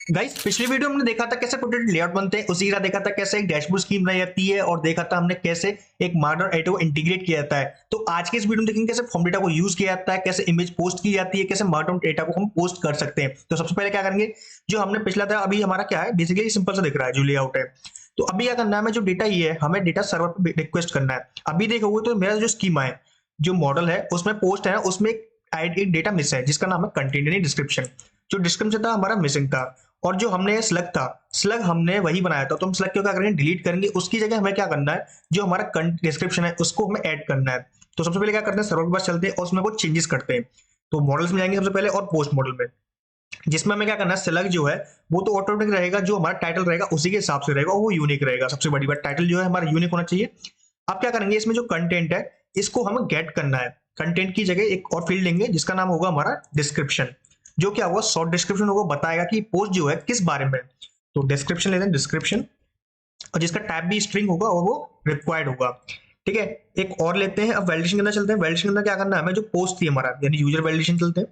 Guys पिछली video हमने देखा था कैसे प्रोडक्ट लेआउट बनते हैं, उसी तरह देखा था कैसे एक डैशबोर्ड स्कीम बनाई जाती है और देखा था हमने कैसे एक मार्कडाउन एडिटर को इंटीग्रेट किया जाता है। तो आज के इस वीडियो में देखेंगे कैसे फॉर्म डेटा को यूज किया जाता है, कैसे इमेज पोस्ट की जाती है, कैसे मार्कडाउन डेटा को हम पोस्ट कर सकते हैं। तो सबसे पहले क्या करेंगे, जो हमने पिछला था अभी हमारा क्या है, बेसिकली सिंपल सा दिख रहा है जो लेआउट है। तो अभी क्या करना है, हमें जो डेटा ये है हमें डेटा सर्वर पे रिक्वेस्ट करना है। अभी देखोगे तो मेरा जो स्कीमा है, जो मॉडल है उसमें पोस्ट है ना, उसमें एक डेटा मिस है जिसका नाम है कंटेंट यानी डिस्क्रिप्शन। जो डिस्क्रिप्शन था हमारा मिसिंग था, और जो हमने स्लग था, स्लग हमने वही बनाया था। तो हम स्लग को क्या करेंगे, डिलीट करेंगे। उसकी जगह हमें क्या करना है, जो हमारा डिस्क्रिप्शन है उसको हमें ऐड करना है। तो सबसे पहले क्या करते हैं, सर्वर के पास चलते हैं और उसमें कुछ चेंजेस करते हैं। तो मॉडल्स में जाएंगे सबसे पहले और पोस्ट मॉडल में, जिसमें हमें क्या करना है, स्लग जो है वो तो ऑटोमेटिक रहेगा, जो हमारा टाइटल रहेगा उसी के हिसाब से रहेगा, वो यूनिक रहेगा। सबसे बड़ी बात, टाइटल जो है हमारा यूनिक होना चाहिए। अब क्या करेंगे, इसमें जो कंटेंट है इसको हमें गेट करना है। कंटेंट की जगह एक और फील्ड लेंगे जिसका नाम होगा हमारा डिस्क्रिप्शन। जो क्या होगा, शॉर्ट डिस्क्रिप्शन होगा, बताएगा कि पोस्ट जो है किस बारे में। तो डिस्क्रिप्शन लेते हैं, डिस्क्रिप्शन, और जिसका टैब भी स्ट्रिंग होगा और वो रिक्वायर्ड होगा। ठीक है, एक और लेते हैं। अब वैलिडेशन के अंदर चलते हैं। वैलिडेशन के अंदर क्या करना है, हमें जो पोस्ट थी हमारा यानी यूजर वैलिडेशन चलते हैं।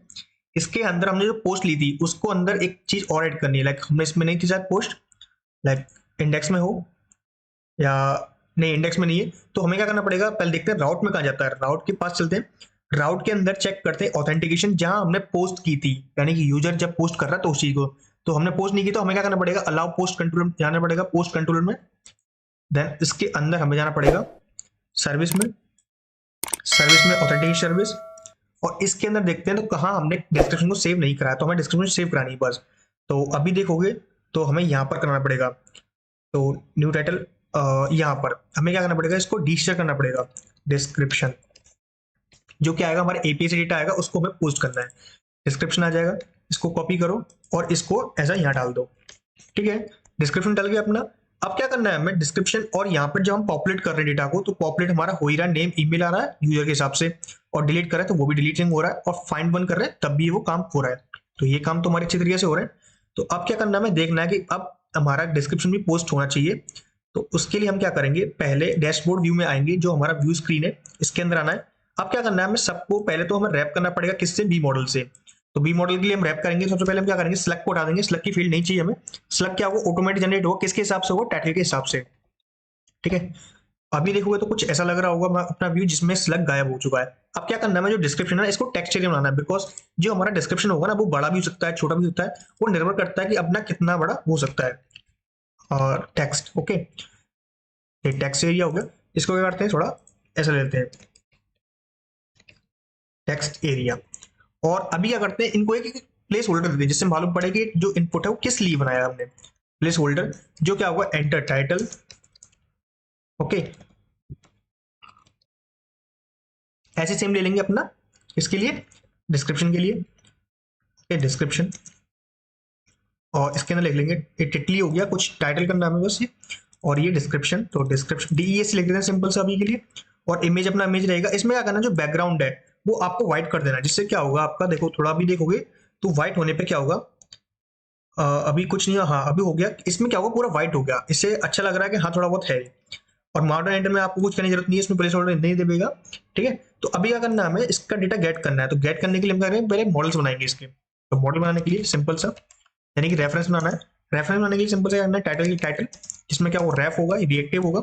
इसके अंदर हमने जो पोस्ट ली थी उसको अंदर एक चीज और ऐड करनी है। लाइक हमने इसमें नहीं थी शायद पोस्ट, लाइक इंडेक्स में हो या नहीं, इंडेक्स में नहीं है। तो हमें क्या करना पड़ेगा, पहले देखते हैं राउट में कहा जाता है। राउट के पास चलते हैं। राउट के अंदर चेक करते हैं ऑथेंटिकेशन, जहां हमने पोस्ट की थी, यानी कि यूजर जब पोस्ट कर रहा है तो उसी को। तो हमने पोस्ट नहीं की तो हमें क्या करना पड़ेगा, अलाउ पोस्ट कंट्रोलर जाना पड़ेगा, पोस्ट कंट्रोलर में। देन इसके अंदर हमें जाना पड़ेगा सर्विस में, सर्विस में ऑथेंटिकेशन सर्विस। और इसके अंदर देखते हैं तो कहाँ हमने डिस्क्रिप्शन को सेव नहीं कराया, तो हमें डिस्क्रिप्शन सेव करानी है बस। तो अभी देखोगे तो हमें यहाँ पर करना पड़ेगा। तो न्यू टाइटल, यहाँ पर हमें क्या करना पड़ेगा, इसको डिस्टर करना पड़ेगा डिस्क्रिप्शन। जो क्या आएगा, हमारे एपीआई से डेटा आएगा उसको हमें पोस्ट करना है। डिस्क्रिप्शन आ जाएगा, इसको कॉपी करो और इसको ऐसा यहाँ डाल दो। ठीक है, डिस्क्रिप्शन डाल गया अपना। अब क्या करना है हमें, डिस्क्रिप्शन और यहाँ पर जब हम पॉपुलेट कर रहे हैं डेटा को, तो पॉपुलेट हमारा हो ही रहा है, नेम ईमेल आ रहा है यूजर के हिसाब से। और डिलीट कर रहे हैं तो वो भी डिलीटिंग हो रहा है, और फाइंड वन कर रहे हैं तब भी वो काम हो रहा है। तो ये काम तो हमारे अच्छी तरीके से हो रहे हैं। तो अब क्या करना है, हमें देखना है कि अब हमारा डिस्क्रिप्शन भी पोस्ट होना चाहिए। तो उसके लिए हम क्या करेंगे, पहले डैशबोर्ड व्यू में आएंगे, जो हमारा व्यू स्क्रीन है इसके अंदर आना है। अब क्या करना है, हमें सबको पहले तो हमें रैप करना पड़ेगा, किससे, बी मॉडल से। तो बी मॉडल के लिए हम रैप करेंगे। सबसे पहले हम क्या करेंगे, स्लग को हटा देंगे, स्लग की फील्ड नहीं चाहिए हमें। स्लग क्या होगा, ऑटोमेटिक जनरेट होगा, किसके हिसाब से होगा, टाइटल के हिसाब से। ठीक है, अभी देखोगे तो कुछ ऐसा लग रहा होगा अपना व्यू जिसमें स्लग गायब हो चुका है। अब क्या करना है, जो डिस्क्रिप्शन है इसको टेक्स्ट एरिया बनाना है, बिकॉज जो हमारा डिस्क्रिप्शन होगा ना वो बड़ा भी हो सकता है, छोटा भी होता है। वो निर्भर करता है कि अपना कितना बड़ा हो सकता है। और टेक्स्ट, ओके, ये टेक्स्ट एरिया हो गया। इसको क्या करते हैं, थोड़ा ऐसा लेते हैं, टेक्स्ट एरिया। और अभी क्या करते हैं, इनको एक प्लेस होल्डर देते हैं, जिससे मालूम पड़े कि जो इनपुट है वो किस लिए बनाया हमने। प्लेस होल्डर, जो क्या होगा, एंटर टाइटल। ओके, ऐसे सेम ले लेंगे अपना इसके लिए, डिस्क्रिप्शन के लिए। ओके, डिस्क्रिप्शन, और इसके अंदर लिख लेंगे, ये टिटली हो गया, कुछ टाइटल का नाम है बस ये। और ये डिस्क्रिप्शन, तो डिस्क्रिप्शन डीईएस लिख देते हैं सिंपल सा अभी के लिए। और इमेज अपना इमेज रहेगा। इसमें क्या करना, जो बैकग्राउंड है वो आपको व्हाइट कर देना, जिससे क्या होगा आपका, देखो थोड़ा भी देखोगे तो व्हाइट होने पे क्या होगा, अभी कुछ नहीं, हाँ अभी हो गया। इसमें क्या होगा, पूरा व्हाइट हो गया, इससे अच्छा लग रहा है कि हाँ थोड़ा बहुत है। और मॉडर्न एंटर में आपको कुछ करने की जरूरत नहीं है, इसमें प्लेस होल्डर नहीं देगा। ठीक है, तो अभी क्या करना है, हमें इसका डेटा गेट करना है। तो गेट करने के लिए हम क्या करेंगे, पहले मॉडल्स बनाएंगे इसके। तो मॉडल बनाने के लिए सिंपल सा, यानी कि रेफरेंस बनाना है। रेफरेंस बनाने के लिए सिंपल सा करना है, टाइटल की टाइटल, जिसमें क्या वो रेफ होगा, रिएक्टिव होगा।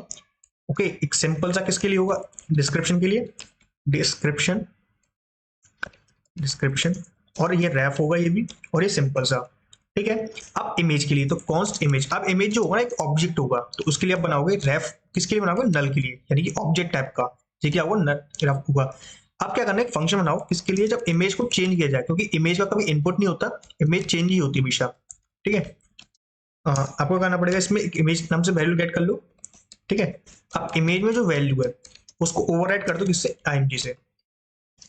ओके, एक सिंपल सा किसके लिए होगा, डिस्क्रिप्शन के लिए, डिस्क्रिप्शन, डिस्क्रिप्शन। और ये रेफ होगा ये भी, और ये सिंपल सा। ठीक है, अब इमेज के लिए तो कॉन्स्ट इमेज। अब इमेज जो होगा ना एक ऑब्जेक्ट होगा, तो उसके लिए आप बनाओगे रेफ, किसके लिए बनाओगे, नल के लिए, यानी कि ऑब्जेक्ट टाइप का। ये क्या होगा, नल रेफ होगा। अब क्या करना है, एक फंक्शन बनाओ किसके लिए, जब इमेज को चेंज किया जाए, क्योंकि इमेज का कभी इनपुट नहीं होता, इमेज चेंज ही होती है हमेशा। ठीक है, आपको करना पड़ेगा, इसमें एक इमेज नाम से वैल्यू गेट कर लो। ठीक है, अब इमेज में जो वैल्यू है उसको ओवरराइड कर दो, किससे, आईएमजी से।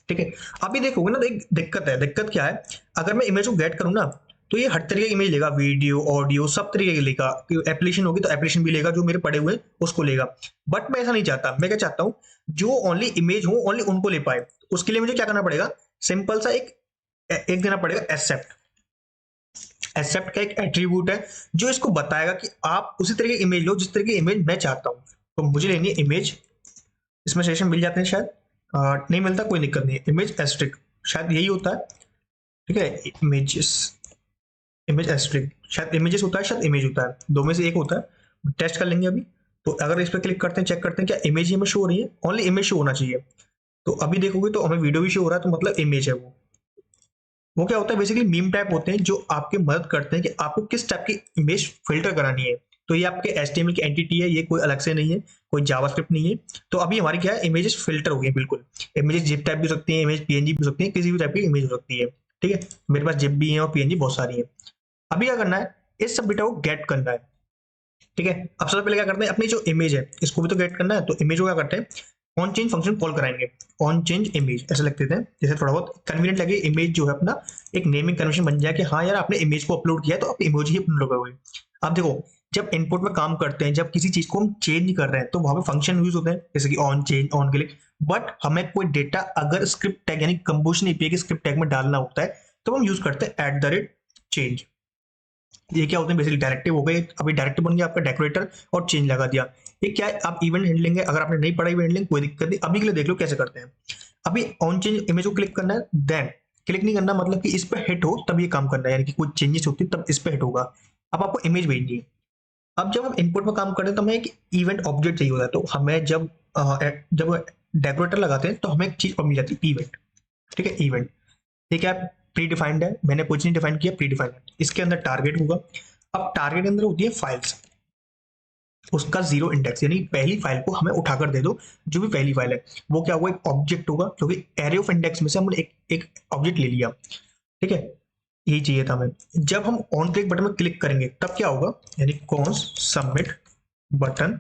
ठीक है, अभी देखोगे ना, एक दिक्कत है। दिक्कत क्या है, अगर मैं इमेज को गेट करूँ ना, तो ये हर तरीके की इमेज लेगा, वीडियो ऑडियो सब तरीके की लेगा। एप्लीकेशन होगी तो एप्लीकेशन भी लेगा, जो मेरे पड़े हुए उसको लेगा। बट मैं ऐसा नहीं चाहता, मैं क्या चाहता हूँ, जो ओनली इमेज हो ओनली उनको ले पाए। उसके लिए मुझे क्या करना पड़ेगा, सिंपल सा एक एक देना पड़ेगा, एक्सेप्ट। एक्सेप्ट का एक एट्रीब्यूट है जो इसको बताएगा कि आप उसी तरह की इमेज लो जिस तरह की इमेज मैं चाहता हूँ। तो मुझे लेनी है इमेज, इसमें सेशन मिल जाते हैं शायद, नहीं मिलता कोई दिक्कत नहीं है, इमेज एस्ट्रिक शायद यही होता है। ठीक है, इमेजेस, इमेज एस्ट्रिक शायद इमेजेस होता है, शायद इमेज होता है, दो में से एक होता है, टेस्ट कर लेंगे अभी। तो अगर इस पर क्लिक करते हैं, चेक करते हैं क्या इमेज ही हमें शो हो रही है, ओनली इमेज शो होना चाहिए। तो अभी देखोगे तो हमें वीडियो भी शो हो रहा है, तो मतलब इमेज है वो क्या होता है बेसिकली मीम टाइप होते हैं जो आपके मदद करते हैं कि आपको किस टाइप की इमेज फिल्टर करानी है। तो ये आपके HTML की एंटिटी है, ये कोई अलग से नहीं है, कोई जावास्क्रिप्ट नहीं है। तो अभी हमारी क्या है, इमेजेस फिल्टर हो गई है बिल्कुल। इमेजेस जिप टाइप भी हो सकती है, इमेज PNG भी हो सकती है, किसी भी टाइप की इमेज हो सकती है। ठीक है, मेरे पास जिप भी है और PNG बहुत सारी है। अभी क्या करना है, इस सब डेटा को गेट करना है। ठीक है, अब सबसे पहले क्या करते हैं, अपनी जो इमेज है इसको भी तो गेट करना है। तो इमेज को क्या करते हैं, ऑन चेंज फंक्शन कॉल कराएंगे, ऑन चेंज इमेज ऐसा लिख देते हैं, जैसे थोड़ा बहुत कन्वीनियंट लगे, इमेज जो है अपना एक नेमिंग कन्वेंशन बन जाए कि हाँ यार आपने इमेज को अपलोड किया है तो आप इमोजी ही अपलोड करोगे। अब देखो, जब इनपुट में काम करते हैं, जब किसी चीज को हम चेंज कर रहे हैं तो वहां पे फंक्शन यूज होते हैं, जैसे कि on change, on click. But हमें कोई डेटा अगर स्क्रिप्ट टैग यानी कंपोजिशन एपीआई के स्क्रिप्ट टैग में डालना होता है तो हम यूज करते हैं @चेंज। ये क्या होते हैं बेसिकली डायरेक्टिव हो गए, अभी डायरेक्टिव बन गया आपका डेकोरेटर और चेंज लगा दिया। ये क्या है, आप इवेंट हैंडलिंग है, अगर आपने नहीं पढ़ा इवेंट हैंडलिंग कोई दिक्कत नहीं, अभी के लिए देख लो कैसे करते हैं। अभी ऑन चेंज इमेज को क्लिक करना है, देन क्लिक नहीं करना, मतलब कि इस पे हिट हो तब ये काम करना है, यानी कि कोई चेंजेस होती है तब इस पे हिट होगा। अब आपको इमेज भेजनी है। अब जब हम इनपुट में काम करते हैं तो हमें एक इवेंट ऑब्जेक्ट चाहिए होता है, तो हमें जब डेकोरेटर लगाते हैं तो हमें एक चीज और मिल जाती है, इवेंट। ठीक है, इवेंट ये क्या है, प्री डिफाइंड है, मैंने कुछ नहीं डिफाइन किया, प्री डिफाइंड है। इसके अंदर टारगेट होगा। अब टारगेट के अंदर होती है फाइल्स, उसका जीरो इंडेक्स, यानी पहली फाइल को हमें उठाकर दे दो। जो भी पहली फाइल है वो क्या होगा, एक ऑब्जेक्ट होगा, क्योंकि एरे ऑफ इंडेक्स में से हमने एक ऑब्जेक्ट ले लिया। ठीक है, यही चाहिए था हमें। जब हम ऑन क्लिक बटन में क्लिक करेंगे तब क्या होगा, यानी कॉन्स सबमिट बटन,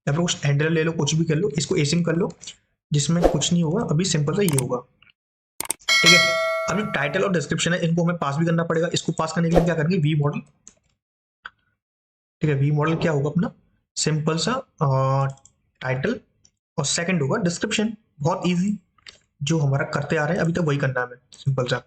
या फिर कुछ हैंडल ले लो, कुछ भी कर लो, इसको एसिंग कर लो, जिसमें कुछ नहीं होगा, अभी सिंपल सा ये होगा। ठीक है, अब जो टाइटल और डिस्क्रिप्शन है इनको हमें पास भी करना पड़ेगा। इसको पास करने के लिए क्या करेंगे, वी मॉडल। ठीक है, वी मॉडल क्या होगा अपना, सिंपल सा टाइटल, और सेकंड होगा डिस्क्रिप्शन। बहुत इजी, जो हमारा करते आ रहे हैं अभी तक वही करना है हमें, सिंपल सा।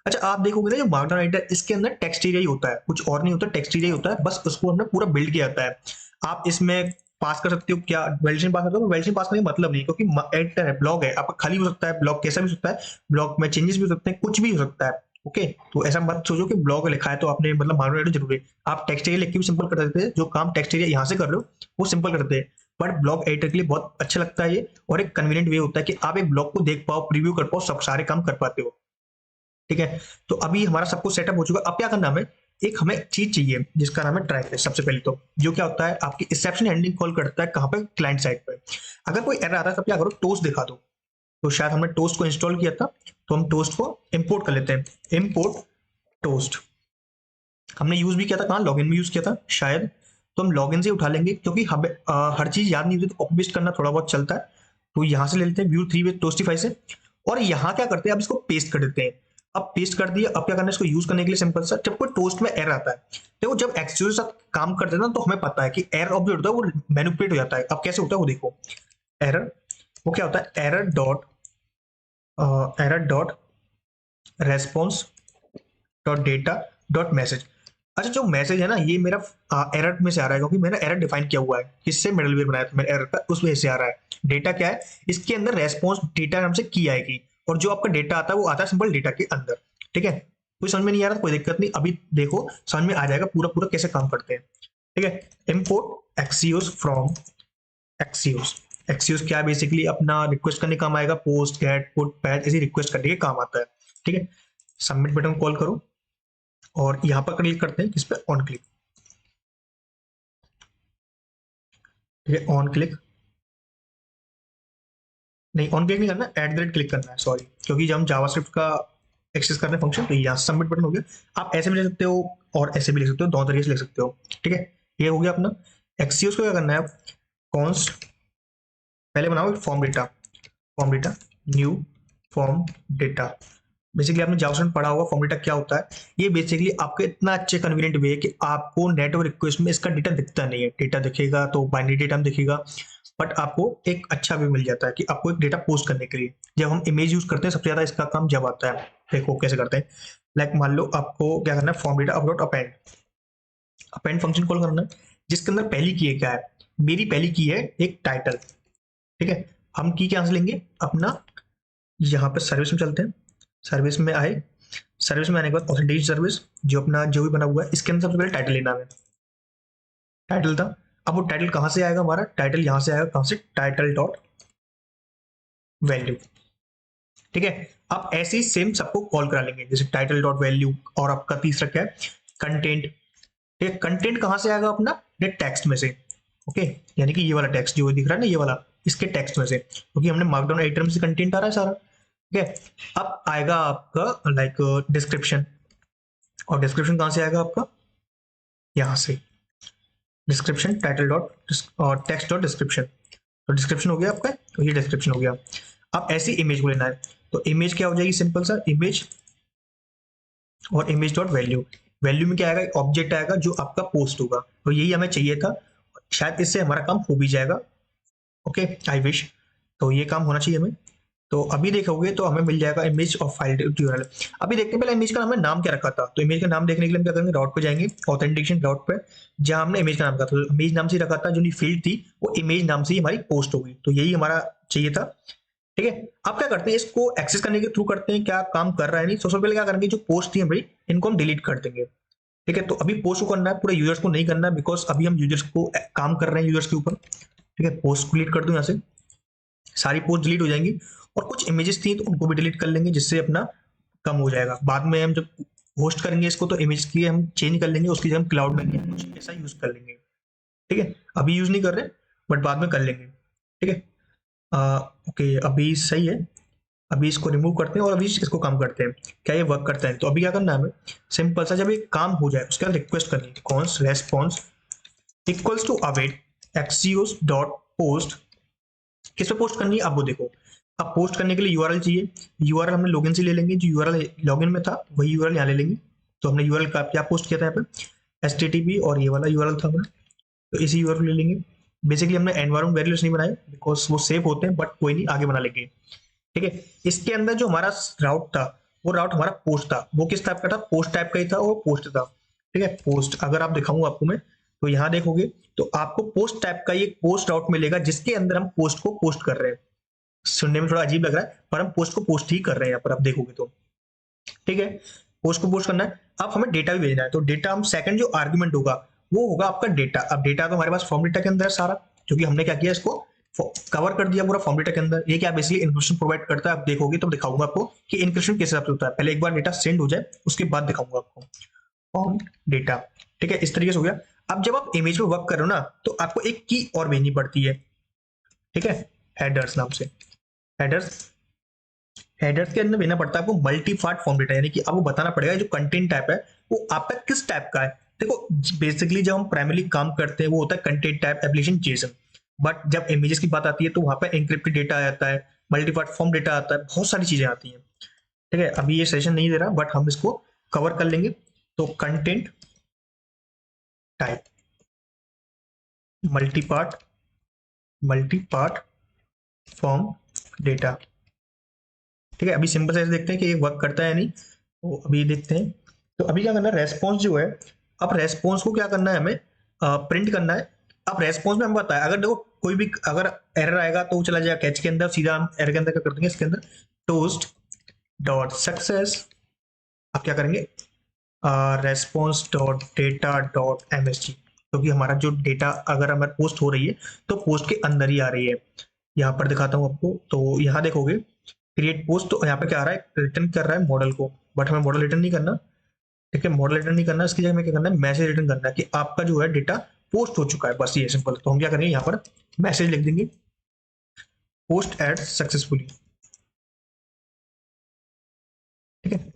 अच्छा, आप देखोगे ना जो मार्कडाउन एडिटर, इसके अंदर टेक्स्ट एरिया ही होता है, कुछ और नहीं होता, टेक्स्ट एरिया ही होता है, बस उसको हमने पूरा बिल्ड किया जाता है। आप इसमें पास कर सकते हो, क्या वैलिडेशन पास करते हो, वैलिडेशन पास करने का मतलब नहीं, क्योंकि एडिटर है, ब्लॉग है, आपका खाली हो सकता है, ब्लॉग कैसा भी हो सकता है, ब्लॉग में चेंजेस भी हो सकते हैं, कुछ भी हो सकता है। ओके, तो ऐसा मत सोचो कि ब्लॉग लिखा है तो आपने मतलब मार्कडाउन एडिटर जरूरी है। आप टेक्स्ट एरिया लिख के भी सिंपल कर सकते हैं, जो काम टेक्स्ट एरिया यहाँ से कर रहे हो वो सिंपल करते हैं। बट ब्लॉग एडिटर के लिए बहुत अच्छा लगता है ये, और एक कन्वीनियंट वे होता है कि आप एक ब्लॉग को देख पाओ, प्रीव्यू कर पाओ, सब सारे काम कर पाते हो। ठीक है, तो अभी हमारा सब कुछ सेटअप हो चुका है। अब क्या करना, हमें एक हमें चीज चाहिए जिसका नाम है ट्रैक लिस्ट। सबसे पहले तो जो क्या होता है, आपकी एक्सेप्शन हैंडलिंग कॉल करता है कहाँ पे, क्लाइंट साइड पे। अगर कोई एरर आता है तब क्या करो, टोस्ट दिखा दो। तो शायद हमने टोस्ट को इंस्टॉल किया था, तो हम टोस्ट को इंपोर्ट कर लेते हैं, इंपोर्ट टोस्ट। हमने यूज भी किया था, कहाँ, लॉगिन में यूज किया था शायद, तो हम लॉगिन से उठा लेंगे, क्योंकि हमें हर चीज याद नहीं होती, तो कॉपी पेस्ट करना थोड़ा बहुत चलता है। तो यहाँ से ले लेते हैं व्यू 3 विद टोस्टिफाई से, और यहाँ क्या करते हैं, अब इसको पेस्ट कर देते हैं। अब पेस्ट कर दिया, अब क्या करना है, इसको यूज करने के लिए सिंपल सा, जब कोई टोस्ट में एरर आता है, देखो जब एक्सक्यूज के साथ काम करते हैं ना, तो हमें पता है कि एरर ऑब्जेक्ट होता है वो मैनिपुलेट हो जाता है। अब कैसे होता है वो देखो, एरर वो क्या होता है, error dot response dot data dot message. अच्छा, जो मैसेज है ना ये मेरा एरर में से आ रहा है, क्योंकि मैंने एरर डिफाइन किया हुआ है, किससे, मिडलवेयर बनाया था मैंने एरर का, उस वजह से आ रहा है। डेटा क्या है, इसके अंदर रेस्पॉन्स डेटा नाम से की आएगी, और जो आपका डेटा आता है वो आता है सिंपल डेटा के अंदर। ठीक है, कोई समझ में नहीं आ रहा, कोई दिक्कत नहीं, अभी देखो समझ में आ जाएगा पूरा पूरा कैसे काम करते हैं। ठीक है, import Axios from Axios. Axios क्या है, बेसिकली अपना रिक्वेस्ट करने काम आएगा, पोस्ट गेट पुट पैच ऐसी रिक्वेस्ट करने के काम आता है। ठीक है, सबमिट बटन कॉल करो, और यहां पर क्लिक करते हैं किस पे, ऑन क्लिक। ठीक है, ऑन क्लिक नहीं, ऑन क्लिक नहीं करना, क्लिक करना है, सॉरी, क्योंकि जब हम जावास्क्रिप्ट का एक्सेस करते हैं फंक्शन, तो यहाँ सबमिट बटन हो गया। आप ऐसे भी ले सकते हो और ऐसे भी ले सकते हो, दोनों तरीके से ले सकते हो। ठीक है, ये हो गया अपना एक्सियोस को क्या करना है, कॉन्स्ट पहले बनाओ form data new form data. Basically आपने जावास्क्रिप्ट पढ़ा होगा, फॉर्म डेटा क्या होता है। ये बेसिकली आपके इतना अच्छे कन्वीनियंट वे है कि आपको नेटवर्क रिक्वेस्ट में इसका डेटा दिखता नहीं है, डेटा दिखेगा तो बाइनरी डेटा में दिखेगा, बट आपको एक अच्छा वे मिल जाता है कि आपको एक डेटा पोस्ट करने के लिए। जब हम इमेज यूज करते हैं सबसे ज्यादा इसका काम जब आता है, देखो कैसे करते हैं। लाइक मान लो आपको क्या करना है, form data upload append, append function call करना है, जिसके अंदर पहली की है क्या है, मेरी पहली की है एक टाइटल। ठीक है, हम की क्या से लेंगे अपना, यहाँ पे सर्विस में चलते हैं, सर्विस में आए, सर्विस में आने के बाद ऑथेंटिकेशन सर्विस जो अपना जो भी बना हुआ है, इसके अंदर सबसे पहले टाइटल लेना है, टाइटल था। अब वो टाइटल कहाँ से आएगा, हमारा टाइटल यहाँ से आएगा, कहाँ से, टाइटल डॉट वैल्यू। ठीक है, आप ऐसे ही सेम सबको कॉल करा लेंगे, जैसे टाइटल डॉट वैल्यू, और आपका तीसरा क्या है, कंटेंट। ठीक है, कंटेंट कहाँ से आएगा अपना, ये टेक्स्ट में से। ओके, यानी कि ये वाला टेक्स्ट जो दिख रहा है ना, ये वाला, इसके टेक्स्ट में से, क्योंकि हमने मार्कडाउन एडिटर में से कंटेंट आ रहा है सारा। ठीक है, अब आएगा आपका लाइक डिस्क्रिप्शन, और डिस्क्रिप्शन कहाँ से आएगा आपका, यहाँ से, डिस्क्रिप्शन टाइटल डॉट और टेक्स्ट डॉट डिस्क्रिप्शन। तो डिस्क्रिप्शन हो गया आपका, तो ये डिस्क्रिप्शन हो गया। अब ऐसी इमेज को लेना है, तो इमेज क्या हो जाएगी, सिंपल सा इमेज और इमेज डॉट वैल्यू। वैल्यू में क्या आएगा, ऑब्जेक्ट आएगा जो आपका पोस्ट होगा, तो यही हमें चाहिए था, शायद इससे हमारा काम हो भी जाएगा। ओके, आई विश, तो ये काम होना चाहिए हमें। तो अभी देखोगे तो हमें मिल जाएगा इमेज ऑफ फाइल यूआरएल। अभी देखते हैं पहले इमेज का हमने नाम क्या रखा था, तो इमेज का नाम देखने के लिए हम क्या करेंगे, डॉट पे जाएंगे, ऑथेंटिकेशन डॉट पे, जहां हमने इमेज का नाम रखा था, तो इमेज नाम से रखा था, जो फील्ड थी वो इमेज नाम से ही हमारी पोस्ट होगी, तो यही हमारा चाहिए था। ठीक है, अब क्या करते हैं, इसको एक्सेस करने के थ्रू करते हैं, क्या काम कर रहा है नहीं। सबसे पहले क्या करेंगे, जो पोस्ट थी हमारी, इनको हम डिलीट कर देंगे। ठीक है, तो अभी पोस्ट को करना है, पूरे यूजर्स को नहीं करना है, बिकॉज अभी हम यूजर्स को काम कर रहे हैं यूजर्स के ऊपर। ठीक है, पोस्ट को डिलीट कर दूं, यहाँ से सारी पोस्ट डिलीट हो जाएंगी, और कुछ इमेजेस थी तो उनको भी डिलीट कर लेंगे, जिससे अपना कम हो जाएगा। बाद में हम जब होस्ट करेंगे इसको, तो इमेज की हम चेंज कर लेंगे, उसकी जगह हम क्लाउड में कुछ ऐसा यूज कर लेंगे। ठीक है, अभी यूज नहीं कर रहे, बट बाद में कर लेंगे। ठीक है, ओके, अभी सही है। अभी इसको रिमूव करते हैं और अभी इसको काम करते हैं, क्या ये वर्क करता है। तो अभी क्या करना है हमें, सिंपल सा, जब ये काम हो जाए उसके बाद रिक्वेस्ट करनी है, const response equals to await Axios dot post. किस पे पोस्ट करनी है, अब वो देखो। अब पोस्ट करने के लिए यूआरएल चाहिए, यूआरएल हमने लॉगिन से ले लेंगे, जो यूआरएल लॉगिन में था वही यूआरएल यहाँ ले लेंगे। तो हमने यूआरएल का क्या पोस्ट किया था यहाँ पे, एचटीटीपी, और ये वाला यूआरएल था अपना, तो इसी यूआरएल ले लेंगे। बेसिकली हमने एनवायरमेंट वेरिएबल्स नहीं बनाए, बिकॉज वो सेव होते हैं, बट कोई नहीं, आगे बना लेंगे। ठीक है, इसके अंदर जो हमारा राउट था, वो राउट हमारा पोस्ट था, वो किस टाइप का था, पोस्ट टाइप का ही था, वो पोस्ट था। ठीक है, पोस्ट अगर आप दिखाऊंगा आपको मैं, तो यहाँ देखोगे तो आपको पोस्ट टाइप का ये पोस्ट राउट मिलेगा, जिसके अंदर हम पोस्ट को पोस्ट कर रहे हैं। सुनने में थोड़ा अजीब लग रहा है, पर हम पोस्ट को पोस्ट ही कर रहे हैं यहाँ पर, आप देखोगे तो। ठीक है, पोस्ट को पोस्ट करना है। अब हमें डेटा भी भेजना है, तो डेटा हम सेकंड जो आर्गुमेंट होगा वो होगा आपका डेटा। अब डेटा तो हमारे पास फॉर्म डेटा के अंदर है सारा, क्योंकि हमने क्या किया, इसको कवर कर दिया पूरा फॉर्म डेटा के अंदर। ये क्या बेसिकली इनक्रिप्शन प्रोवाइड करता है, आप देखोगे तो दिखाऊंगा आपको कि इनक्रिप्शन किस हिसाब से होता है। पहले एक बार डेटा सेंड हो जाए, उसके बाद दिखाऊंगा आपको फॉर्म डेटा। ठीक है, इस तरीके से हो गया। अब जब आप इमेज में वर्क करो ना, तो आपको एक की और भेजनी पड़ती है। ठीक है, हेडर्स नाम से, हेडर्स, हेडर्स के अंदर भेजना पड़ता है आपको मल्टी पार्ट फॉर्म डेटा, यानी कि आपको बताना पड़ेगा जो कंटेंट टाइप है वो आपका किस टाइप का है। देखो, बेसिकली जब हम प्राइमरी काम करते हैं वो होता है content type application Jason, but जब इमेजेस की बात आती है तो वहां पर एन्क्रिप्टेड डेटा आता है, मल्टी पार्ट फॉर्म डेटा आता है, बहुत सारी चीजें आती हैं। ठीक है, अभी ये सेशन नहीं दे रहा, बट हम इसको कवर कर लेंगे। तो content type multi part form data. ठीक है, अभी सिंपल से देखते हैं कि ये वर्क करता है या नहीं, तो अभी देखते हैं। तो अभी क्या करना है, रेस्पॉन्स जो है, अब रेस्पॉन्स को क्या करना है, हमें प्रिंट करना है। अब रेस्पॉन्स में हमें पता है, अगर देखो कोई भी अगर एरर आएगा तो वो चला जाएगा कैच के अंदर, सीधा हम एरर के अंदर क्या कर देंगे, इसके अंदर टोस्ट डॉट सक्सेस। अब क्या करेंगे, response dot data dot MSG, क्योंकि हमारा जो डेटा अगर हमारे पोस्ट हो रही है तो पोस्ट के अंदर ही आ रही है। यहाँ पर दिखाता हूँ आपको, तो यहाँ देखोगे क्रिएट पोस्ट, तो यहाँ पे क्या आ रहा है, रिटर्न कर रहा है मॉडल को, बट हमें मॉडल रिटर्न नहीं करना। ठीक है, मॉडल रिटर्न नहीं करना, इसकी जगह में क्या करना है, मैसेज रिटर्न करना है कि आपका जो है डेटा पोस्ट हो चुका है, बस ये सिंपल। तो हम क्या करेंगे, यहाँ पर मैसेज लिख देंगे, पोस्ट एड सक्सेसफुली। ठीक है,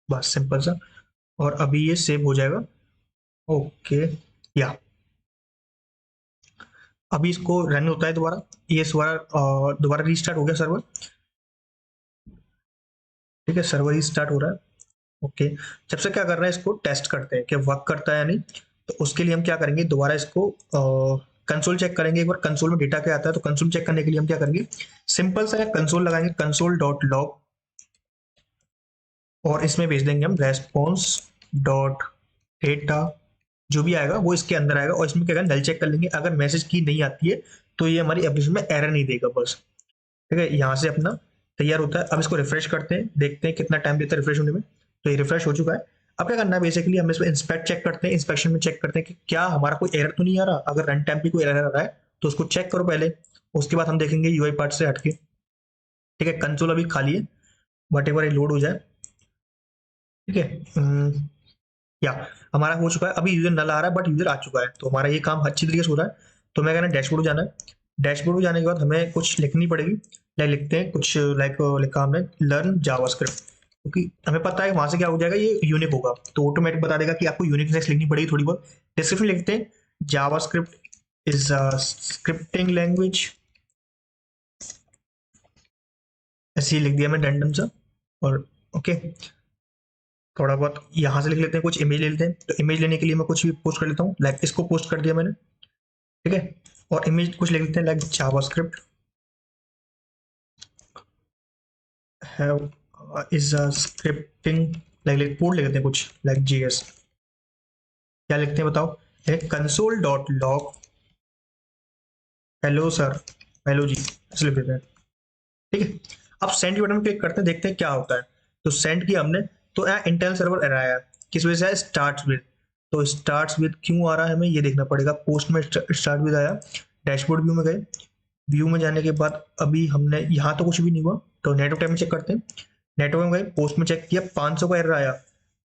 बस सिंपल सा, और अभी ये सेव हो जाएगा। ओके, या अभी इसको रन होता है दोबारा, ये दोबारा रीस्टार्ट हो गया सर्वर। ठीक है, सर्वर ही स्टार्ट हो रहा है। ओके, जब से क्या कर रहे हैं, इसको टेस्ट करते हैं कि वर्क करता है या नहीं। तो उसके लिए हम क्या करेंगे, दोबारा इसको कंसोल चेक करेंगे एक बार, कंसोल में डेटा क्या आता है। तो कंसोल चेक करने के लिए हम क्या करेंगे, सिंपल सा कंसोल लगाएंगे, कंसोल डॉट लॉग, और इसमें भेज देंगे हम रेस्पॉन्स डॉट डेटा, जो भी आएगा वो इसके अंदर आएगा। और इसमें क्या नल चेक कर लेंगे, अगर मैसेज की नहीं आती है तो ये हमारी एप्लीकेशन में एरर नहीं देगा, बस। ठीक है, यहाँ से अपना तैयार होता है। अब इसको रिफ्रेश करते हैं, देखते हैं कितना टाइम लेता है रिफ्रेश होने में। तो ये रिफ्रेश हो चुका है। अब क्या करना है, बेसिकली हम इसमें इंस्पेक्ट चेक करते हैं, इंस्पेक्शन में चेक करते हैं कि क्या हमारा कोई एरर तो नहीं आ रहा। अगर रन टाइम पे कोई एरर आ रहा है तो उसको चेक करो पहले, उसके बाद हम देखेंगे यूआई पार्ट से हटके। ठीक है, कंसोल अभी खाली है, बट एक बार लोड हो जाए। ठीक है, या हमारा हो चुका है। अभी यूजर नल आ रहा है बट यूजर आ चुका है, तो हमारा ये काम अच्छी तरीके से हो रहा है। तो मैं कहना डैशबोर्ड जाना है। डैशबोर्ड में जाने के बाद हमें कुछ लिखनी पड़ेगी। लाइक लिखते हैं कुछ, लाइक लिखा हमने लर्न जावास्क्रिप्ट, क्योंकि हमें पता है वहां से क्या हो जाएगा, ये यूनिक होगा तो ऑटोमेटिक बता देगा कि आपको यूनिक सिंटैक्स लिखनी पड़ेगी थोड़ी बहुत। डिस्क्रिप्शन लिखते हैं JavaScript is a scripting language, ऐसे ही लिख दिया मैं रैंडम सा। और ओके, थोड़ा बहुत यहाँ से लिख लेते हैं, कुछ इमेज ले लेते हैं। तो इमेज लेने के लिए मैं कुछ भी पोस्ट कर लेता हूँ, लाइक इसको पोस्ट कर दिया मैंने। ठीक है, और इमेज कुछ लिख लेते हैं like JavaScript have is a scripting, like code लिख लेते हैं कुछ लाइक जेएस। क्या लिखते हैं बताओ, console dot log hello sir, hello जी, ऐसे लिख देते हैं। ठीक है, अब सेंड बटन क्लिक करते हैं, देखते हैं क्या होता है। तो सेंड किया हमने, तो यहाँ इंटरनल सर्वर एरर आया, किस वजह से आया, स्टार्ट विद। तो स्टार्ट विद क्यों आ रहा है हमें ये देखना पड़ेगा। पोस्ट में स्टार्ट विद आया, डैशबोर्ड व्यू में गए, व्यू में जाने के बाद अभी हमने यहाँ तो कुछ भी नहीं हुआ, तो नेटवर्क टाइम में चेक करते हैं। नेटवर्क में गए, पोस्ट में चेक किया, 500 का एरर आया।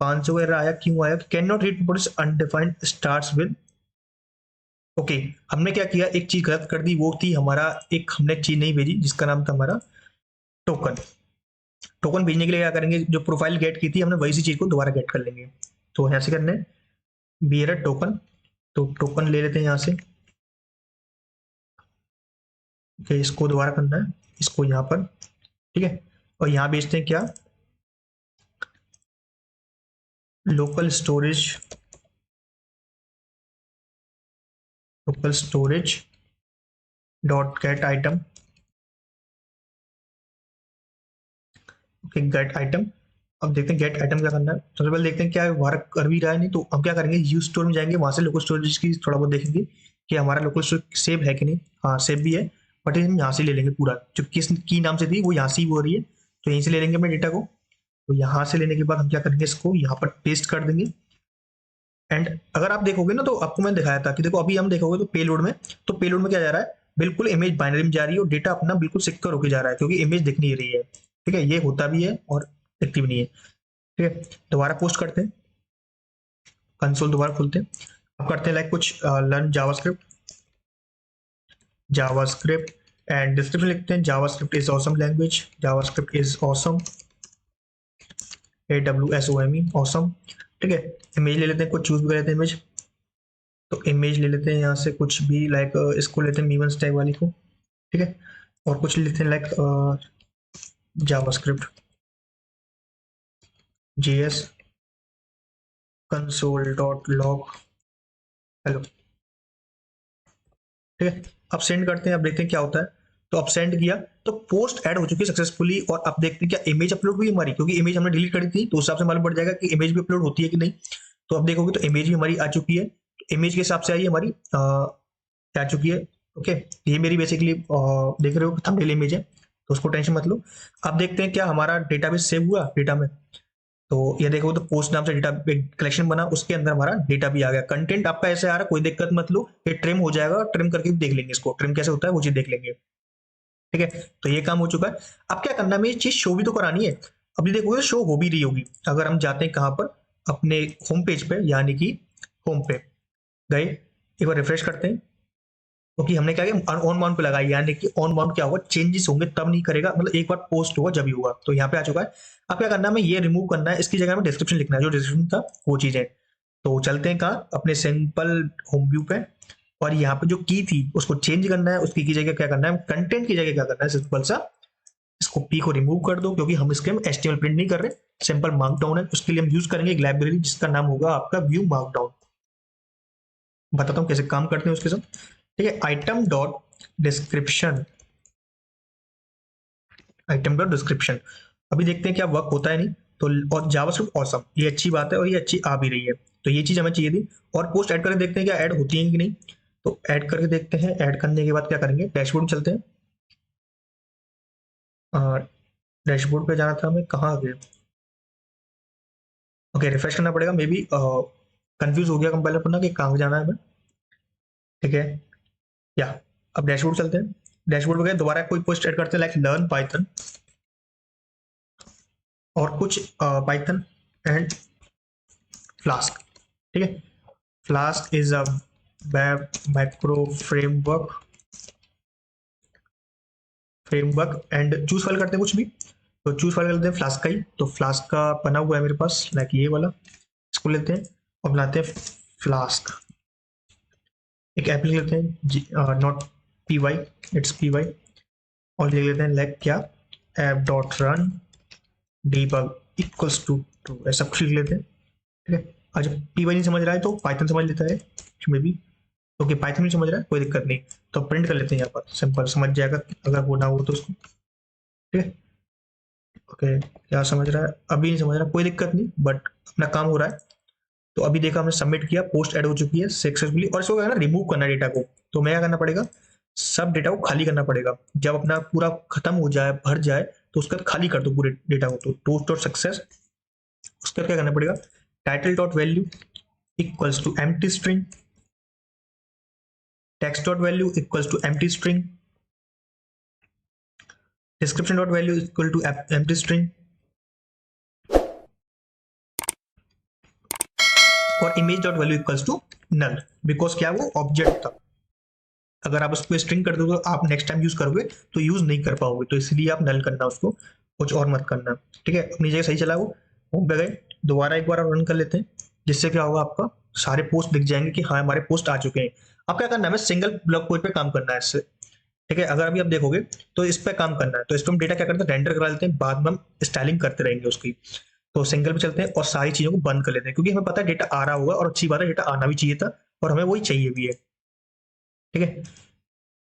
500 का एरर आया, क्यों आया, can not read produce undefined starts with. Okay, हमने क्या किया, एक चीज गलत कर दी, वो थी हमारा एक हमने चीज नहीं भेजी जिसका नाम था हमारा टोकन। टोकन भेजने के लिए क्या करेंगे, जो प्रोफाइल गेट की थी हमने वही सी चीज को दोबारा गेट कर लेंगे। तो यहाँ से करने बियर टोकन, तो टोकन ले लेते हैं यहाँ से। ओके, इसको दोबारा करना है, इसको यहाँ पर। ठीक है, और यहाँ भेजते हैं क्या, local storage, local storage dot gate item. Okay, gate item. अब देखते हैं गेट आइटम क्या करना है। सबसे पहले देखते हैं क्या वर्क कर भी रहा है, नहीं तो हम क्या करेंगे, यूज स्टोर में जाएंगे, वहां से लोकल स्टोरेज की थोड़ा बहुत देखेंगे कि हमारा लोकल स्टोरेज सेव है कि नहीं। हाँ सेव भी है, बट हम यहाँ से ले लेंगे पूरा, जो किस की नाम से थी वो यहाँ से ही हो रही है, तो यहीं से ले लेंगे अपने डेटा को। तो यहाँ से लेने के बाद हम क्या करेंगे, इसको यहाँ पर पेस्ट कर देंगे। एंड अगर आप देखोगे ना, तो आपको मैंने दिखाया था कि देखो अभी हम देखोगे तो पेलोड में, तो पेलोड में क्या जा रहा है, बिल्कुल इमेज बाइनरी में जा रही है और डेटा अपना बिल्कुल सिक्योर होकर जा रहा है, क्योंकि इमेज दिख नहीं रही है। ठीक है, ये होता भी है और दिखती भी नहीं है। ठीक है, दोबारा पोस्ट करते हैं, कंसोल दोबारा खोलते हैं। अब करते हैं लाइक कुछ learn JavaScript, JavaScript and description लिखते हैं JavaScript is awesome language, JavaScript is awesome, AWSOME awesome. ठीक है, इमेज ले लेते हैं, कुछ चूज भी कर लेते हैं इमेज। तो इमेज ले लेते हैं यहाँ से कुछ भी, लाइक इसको लेते हैं मीवन स्टैग वाली को। ठीक है, और कुछ लेते हैं like JavaScript JS console dot log hello. ठीक है, अब सेंड करते हैं, अब देखते हैं क्या होता है। तो अब सेंड किया, तो पोस्ट ऐड हो चुकी है सक्सेसफुली। और अब देखते हैं क्या इमेज अपलोड हुई हमारी, क्योंकि इमेज हमने डिलीट करी थी, तो उस हिसाब से मालूम पड़ जाएगा कि इमेज भी अपलोड होती है कि नहीं। तो अब देखोगे तो इमेज भी हमारी आ चुकी है, इमेज के हिसाब से आई हमारी आ चुकी है। ओके, ये मेरी बेसिकली देख रहे हो थंबनेल इमेज है, तो उसको टेंशन मत लो। अब देखते हैं क्या हमारा डेटाबेस सेव हुआ डेटा में। तो ये देखो, तो पोस्ट नाम से डेटा कलेक्शन बना, उसके अंदर हमारा डेटा भी आ गया। कंटेंट आपका ऐसे आ रहा है, कोई दिक्कत मत लो, ये ट्रिम हो जाएगा, ट्रिम करके भी देख लेंगे, इसको ट्रिम कैसे होता है वो चीज देख लेंगे। ठीक है, तो ये काम हो चुका है। अब क्या करना है, हमें ये चीज शो भी तो करानी है। अभी देखोगे शो हो भी रही होगी। अगर हम जाते हैं कहाँ पर, अपने होम पेज पे, यानी कि होम पे गए, एक बार रिफ्रेश करते हैं, क्योंकि हमने क्या किया, ऑन बाउंड पे लगाई, यानी कि ऑन बाउंड क्या होगा, चेंजेस होंगे तब नहीं करेगा, मतलब एक बार पोस्ट होगा जब ही होगा। तो यहाँ पे आ चुका है। अब क्या करना है, हमें ये रिमूव करना है, इसकी जगह में डिस्क्रिप्शन लिखना है, जो डिस्क्रिप्शन था वो चीज है। तो चलते हैं कहाँ, अपने सिंपल होम व्यू पे, और यहाँ पे जो की थी उसको चेंज करना है। उसकी की जगह क्या करना है, कंटेंट की जगह क्या करना है, सिंपल सा इसको पी को रिमूव कर दो, क्योंकि हम इसके HTML प्रिंट नहीं कर रहे, सिंपल मार्कडाउन है। उसके लिए हम यूज करेंगे एक लाइब्रेरी जिसका नाम होगा आपका व्यू मार्कडाउन। बताता हूँ कैसे काम करते हैं उसके साथ। ठीक है, item dot description, item dot description. अभी देखते हैं क्या वर्क होता है नहीं। तो और जावास्क्रिप्ट ऑसम, ये अच्छी बात है और ये अच्छी आ भी रही है, तो ये चीज हमें चाहिए थी। और पोस्ट ऐड करके देखते हैं क्या ऐड होती है कि नहीं। तो ऐड करके देखते हैं, ऐड करने के बाद क्या करेंगे, डैशबोर्ड में चलते हैं। डैशबोर्ड पे जाना था हमें, कहाँ आ गए? ओके, रिफ्रेश करना पड़ेगा, मे बी कंफ्यूज हो गया कंपाइलर को ना कि कहाँ जाना है हमें। ठीक है, या अब डैशबोर्ड चलते हैं। डैशबोर्ड पे गए, दोबारा कोई पोस्ट ऐड करते हैं लाइक लर्न पाइथन और कुछ पाइथन एंड फ्लास्क। ठीक है, flask is a web micro framework and choose file करते हैं कुछ भी, तो चूज फाइल करते हैं फ्लास्क का ही। तो फ्लास्क का बना हुआ है मेरे पास लाइक ये वाला, इसको लेते हैं और बनाते हैं फ्लास्क। एक ऐप लिख लेते हैं, not P Y, it's P Y, और लिख लेते हैं लाइक क्या, app dot run debug equals to true, ऐसा कुछ लिख लेते हैं। ठीक है, आज पी वाई नहीं समझ रहा है तो पाइथन समझ लेता है में भी। ओके, पाइथन नहीं समझ रहा है कोई दिक्कत नहीं, तो प्रिंट कर लेते हैं यहाँ पर, सिंपल समझ जाएगा अगर वो ना हो तो उसको। ठीक है, ओके, क्या समझ रहा है? अभी नहीं समझ रहा, कोई दिक्कत नहीं, बट अपना काम हो रहा है। तो अभी देखा हमने, सबमिट किया, पोस्ट ऐड हो चुकी है सक्सेसफुली, और इसको क्या ना रिमूव करना डेटा को। तो मैं क्या करना पड़ेगा, सब डेटा को खाली करना पड़ेगा। जब अपना पूरा खत्म हो जाए, भर जाए, तो उसका खाली कर दो पूरे डेटा को। तो टोस्ट और सक्सेस, उसका क्या करना पड़ेगा, title dot value equals to empty string, text dot value equals to empty string, description dot value equal to empty string, और image dot value equals to null, because क्या वो ऑब्जेक्ट था। अगर आप उसको स्ट्रिंग कर दो तो आप नेक्स्ट टाइम यूज करोगे तो यूज नहीं कर पाओगे, तो इसलिए आप नल करना उसको, कुछ और मत करना। ठीक है, अपनी जगह सही चला वो। होम पे गए, दोबारा एक बार रन कर लेते हैं, जिससे क्या होगा, आपका सारे पोस्ट दिख जाएंगे कि हाँ हमारे पोस्ट आ चुके हैं। अब क्या करना है, हमें सिंगल ब्लॉक पोस्ट पे काम करना है इससे। ठीक है, अगर अभी आप देखोगे तो इस पे काम करना है, तो इस पे हम डेटा क्या करते हैं, रेंडर करा लेते हैं, बाद में हम स्टाइलिंग करते रहेंगे उसकी। तो सिंगल पे चलते हैं और सारी चीजों को बंद कर लेते हैं, क्योंकि हमें पता है डेटा आ रहा होगा, और अच्छी बात है, डेटा आना भी चाहिए था और हमें वही चाहिए भी है। ठीक है,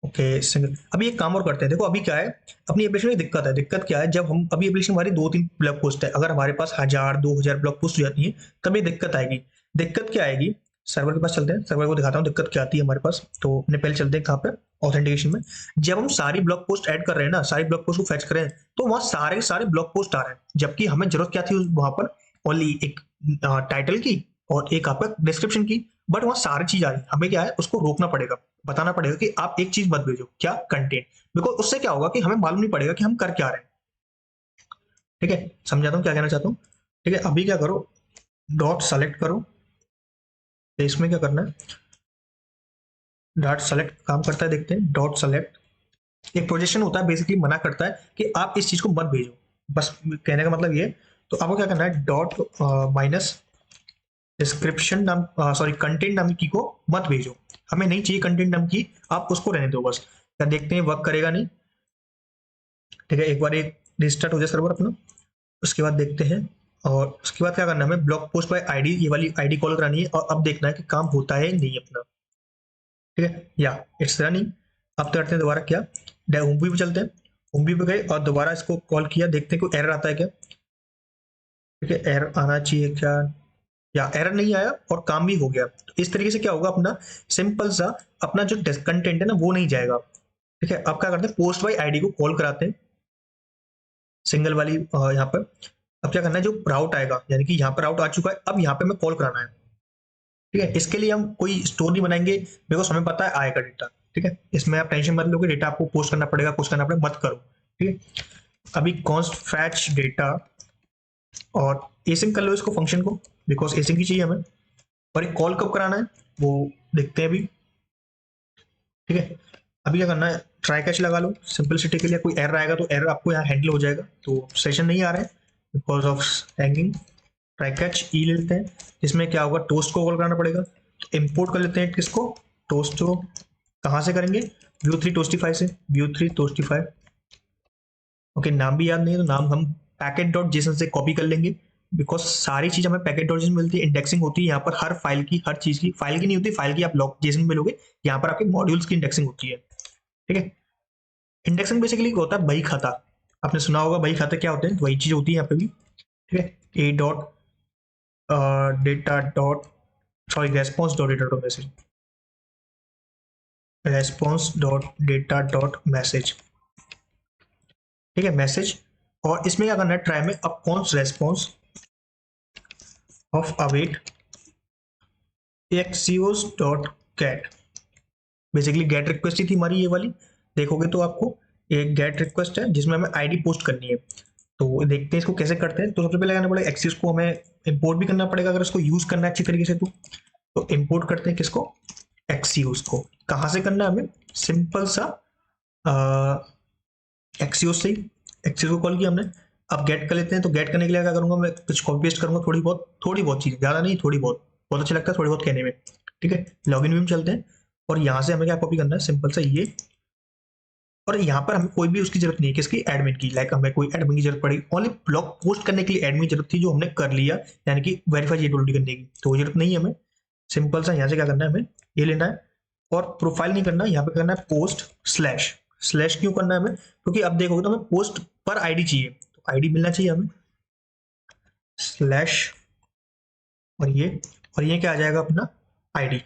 ओके, सिंगल। अभी एक काम और करते हैं, देखो अभी क्या है, अपनी एप्लीकेशन में दिक्कत है। दिक्कत क्या है, जब हम अभी एप्लीकेशन हमारी 2-3 ब्लॉग पोस्ट है, अगर हमारे पास 1000-2000 ब्लॉग पोस्ट हो जाती है, तब ये दिक्कत आएगी। दिक्कत क्या आएगी, सर्वर के पास चलते हैं, सर्वर को दिखाता हूँ दिक्कत क्या आती है हमारे पास। तो अपने पहले चलते हैं कहाँ पे, ऑथेंटिकेशन में। जब हम सारी ब्लॉग पोस्ट ऐड कर रहे हैं ना, सारी ब्लॉग पोस्ट को फैच कर रहे हैं, तो वहाँ सारे सारे ब्लॉग पोस्ट आ रहे हैं, जबकि हमें जरूरत क्या थी वहां पर, ओनली एक टाइटल की और एक आपका डिस्क्रिप्शन की। बट वहाँ सारी चीज आ रही है, हमें क्या है, उसको रोकना पड़ेगा, बताना पड़ेगा कि आप एक चीज मत भेजो, क्या, कंटेंट। बिकॉज उससे क्या होगा कि हमें मालूम नहीं पड़ेगा कि हम कर क्या रहे हैं। ठीक है, समझाता हूँ क्या कहना चाहता हूँ। ठीक है, अभी क्या करो, डॉट सेलेक्ट करो, तो इसमें क्या करना है, डॉट सेलेक्ट काम करता है, देखते हैं, डॉट सेलेक्ट एक प्रोजेक्शन होता है, बेसिकली मना करता है कि आप इस चीज को मत भेजो, बस कहने का मतलब ये। तो आपको क्या करना है, डॉट माइनस डिस्क्रिप्शन नाम, सॉरी कंटेंट नाम की को मत भेजो, हमें नहीं चाहिए कंटेंट नाम की, आप उसको रहने दो बस। क्या देखते हैं, वर्क करेगा नहीं। ठीक है, एक बार एक रिस्टार्ट हो जाए सर्वर अपना, उसके बाद देखते हैं। और उसके बाद क्या करना है, हमें ब्लॉग पोस्ट बाय आईडी, ये वाली आईडी कॉल करानी है, और अब देखना है कि काम होता है नहीं अपना। ठीक है, या इट्स रनिंग। अब करते हैं दोबारा क्या, होम व्यू पे चलते हैं, होम व्यू पे गए और दोबारा इसको कॉल किया, देखते हैं कोई एरर आता है क्या। ठीक है, एरर आना चाहिए क्या, या एरर नहीं आया और काम भी हो गया। तो इस तरीके से क्या होगा, अपना सिंपल सा अपना जो कंटेंट है ना वो नहीं जाएगा। ठीक है, अब क्या करते हैं, पोस्ट बाय आईडी को कॉल कराते हैं, सिंगल वाली यहाँ पर। अब क्या करना है, जो राउट आएगा, यानी कि यहाँ पर राउट आ चुका है, अब यहाँ पे हमें कॉल कराना है। ठीक है, इसके लिए हम कोई स्टोर नहीं बनाएंगे, बिकॉज हमें पता है आएगा डेटा। ठीक है, इसमें आप टेंशन मत लो कि डेटा आपको पोस्ट करना पड़ेगा, कुछ करना पड़ेगा, मत करो। ठीक है, अभी कॉन्स्ट फैच डेटा और एसिंग कर लो इसको, फंक्शन को, बिकॉज एसिंग की चाहिए हमें। और एक कॉल कब कराना है वो देखते हैं अभी। ठीक है, अभी क्या करना है, ट्राई कैच लगा लो, सिंपलिसिटी के लिए। कोई एरर आएगा तो एरर आपको यहाँ हैंडल हो जाएगा। तो सेशन नहीं आ रहा है because of hanging, try catch e लेते हैं। इसमें क्या होगा, टोस्ट को कॉल कराना पड़ेगा, तो इम्पोर्ट कर लेते हैं किसको, टोस्ट को। कहाँ से करेंगे, व्यू 3 टोस्टिफाई से, व्यू 3 टोस्टिफाई। ओके, नाम भी याद नहीं है तो नाम हम पैकेट डॉट जेसन से कॉपी कर लेंगे, बिकॉज सारी चीज हमें पैकेट डॉट जेसन मिलती है, इंडेक्सिंग होती है यहाँ पर हर फाइल की, हर चीज की। फाइल की नहीं होती, फाइल की आप लॉग जेसन में मिलोगे, यहाँ पर आपके मॉड्यूल्स की इंडेक्सिंग होती है। ठीक है, इंडेक्सिंग बेसिकली होता है बही खाता, आपने सुना होगा बही खाता क्या होते हैं, वही चीज होती है यहाँ पे भी। ठीक है, ए dot data dot, sorry response dot data dot message, response dot data dot message. ठीक है, मैसेज, और इसमें क्या करना है, ट्राई में अब const response of await Axios dot get, basically get request ही थी हमारी ये वाली। देखोगे तो आपको एक गेट रिक्वेस्ट है जिसमें हमें आईडी पोस्ट करनी है। तो देखते हैं इसको कैसे करते हैं। तो सबसे पहले करना पड़ेगा एक्सिस को हमें इंपोर्ट भी करना पड़ेगा अगर इसको यूज करना है अच्छी तरीके से। तो इंपोर्ट करते हैं किसको, एक्सियोस को। कहाँ से करना है हमें, सिंपल सा एक्सियोस से ही एक्सियोस को कॉल किया हमने। अब गेट कर लेते हैं। तो गेट करने के लिए क्या करूंगा, मैं कुछ कॉपी पेस्ट करूंगा, थोड़ी बहुत चीज, ज्यादा नहीं, थोड़ी बहुत अच्छा लगता है थोड़ी बहुत कहने में। ठीक है, लॉगिन भी हम चलते हैं और यहाँ से हमें क्या कॉपी करना है, सिंपल सा ये। और यहाँ पर हमें कोई भी उसकी जरूरत नहीं है, किसकी, एडमिन की। लाइक हमें कोई एडमिन की जरूरत पड़ी, ओनली ब्लॉग पोस्ट करने के लिए एडमिन की जरूरत थी, जो हमने कर लिया, यानी कि वेरीफाई जेडोल्डी करने की, तो वो जरूरत नहीं है हमें। सिंपल सा यहाँ से क्या करना है, हमें ये लेना है और प्रोफाइल नहीं करना, यहाँ पे करना है पोस्ट स्लैश। स्लैश क्यों करना है हमें, क्योंकि अब देखोगे तो हमें पोस्ट पर आईडी चाहिए, तो आईडी मिलना चाहिए हमें, स्लैश और ये क्या आ जाएगा अपना आईडी।